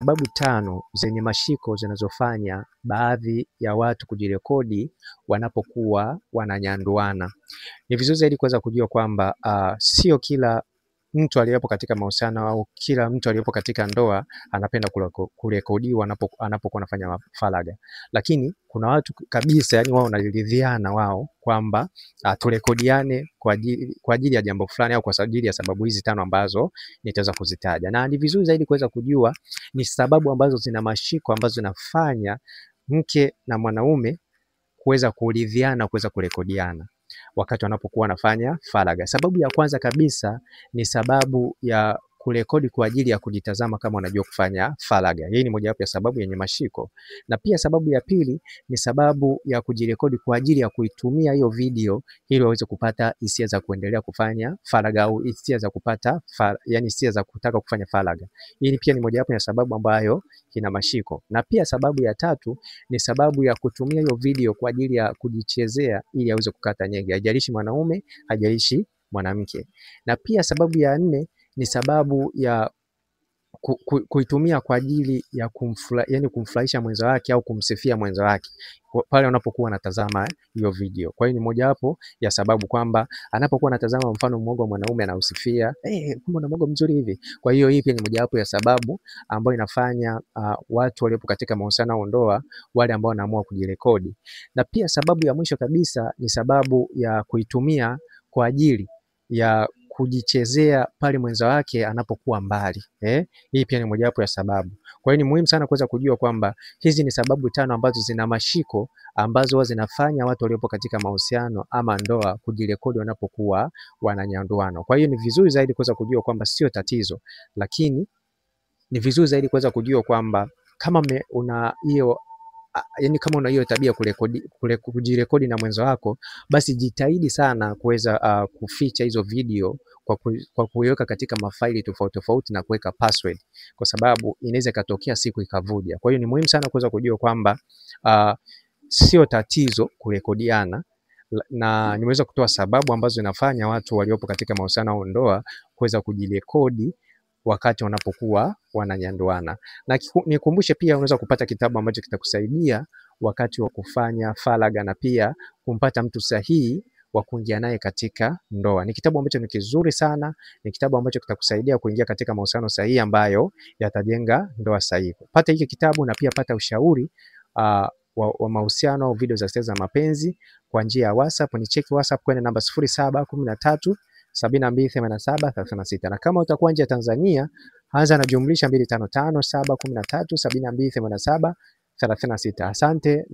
Sababu 5 zenye mashiko zinazofanya baadhi ya watu kujirekodi wanapokuwa wananyanduana. Ni vizuri zaidi kuweza kujua kwamba sio kila mtu aliyepo katika mahusiano au kila mtu aliyepo katika ndoa anapenda kurekodiwa anapokuwa anafanya faragha. Lakini kuna watu kabisa, yani wao wanaridhiana wao kwamba turekodiane kwa ajili ya jambo fulani au kwa ajili ya sababu hizi 5 ambazo nitaweza kuzitaja. Na ni vizuri zaidi kuweza kujua ni sababu ambazo zina mashiko ambazo zinafanya mke na mwanaume kuweza kuridhiana, kuweza kurekodiana wakati wanapokuwa wanafanya faragha. Sababu ya kwanza kabisa ni sababu ya kurekodi kwa ajili ya kujitazama kama unajua kufanya faragha. Hii ni mojawapo ya sababu yenye mashiko. Na pia sababu ya pili ni sababu ya kujirekodi kwa ajili ya kuitumia hiyo video ili waweze kupata hisia za kuendelea kufanya faragha au hisia za kupata hisia za kutaka kufanya faragha. Hii pia ni mojawapo ya sababu ambayo ina mashiko. Na pia sababu ya tatu ni sababu ya kutumia hiyo video kwa ajili ya kujichezea ili aweze kukata nyege. Haijalishi mwanaume, haijalishi mwanamke. Na pia sababu ya 4 ni sababu ya kuitumia kwa ajili ya kumfurahisha mwenza wake au kumsifia mwenza wake pale wanapokuwa anatazama hiyo video. Kwa hiyo ni mojawapo ya sababu kwamba anapokuwa anatazama mfano mmoja mwanaume anausifia, kumbe una mmoja mzuri hivi. Kwa hiyo hii pia ni mojawapo ya sababu ambayo inafanya watu waliopo katika mahusiano au ndoa wale ambao wanaamua kujirekodi. Na pia sababu ya mwisho kabisa ni sababu ya kuitumia kwa ajili ya kujichezea pale mwenza wake anapokuwa mbali. Hii pia ni mojawapo ya sababu. Kwa hiyo ni muhimu sana kuweza kujua kwamba hizi ni sababu 5 ambazo zina mashiko ambazo zinafanya watu waliopo katika mahusiano ama ndoa kujirekodi wanapokuwa wananyanduana. Kwa hiyo ni vizuri zaidi kuweza kujua kwamba sio tatizo, lakini ni vizuri zaidi kuweza kujua kwamba kama una hiyo tabia kujirekodi na mwenza wako, basi jitahidi sana kuweza kuficha hizo video kwa kuiweka katika mafaili tofauti tofauti na kuweka password, kwa sababu inaweza katokea siku ikavuja. Kwa hiyo ni muhimu sana kuweza kujua kwamba sio tatizo kurekodiana, na nimeweza kutoa sababu ambazo zinafanya watu waliopo katika mahusiano au ndoa kuweza kujirekodi wakati wanapokuwa wananyanduana. Na nikumbushe pia unaweza kupata kitabu ambacho kitakusaidia wakati wa kufanya faragha na pia kumpata mtu sahihi wa kuingia naye katika ndoa. Ni kitabu ambacho ni kizuri sana, ni kitabu ambacho kitakusaidia kuingia katika mahusiano sahihi ambayo yatajenga ndoa sahihi. Pata hiki kitabu na pia pata ushauri wa mahusiano au video za siri za mapenzi kwa njia ya WhatsApp. Ni cheki WhatsApp kwenye namba 0713 7287 36. Na kama utakuwa nje ya Tanzania, anza na jumlisha 255 713 7287 36. Asante.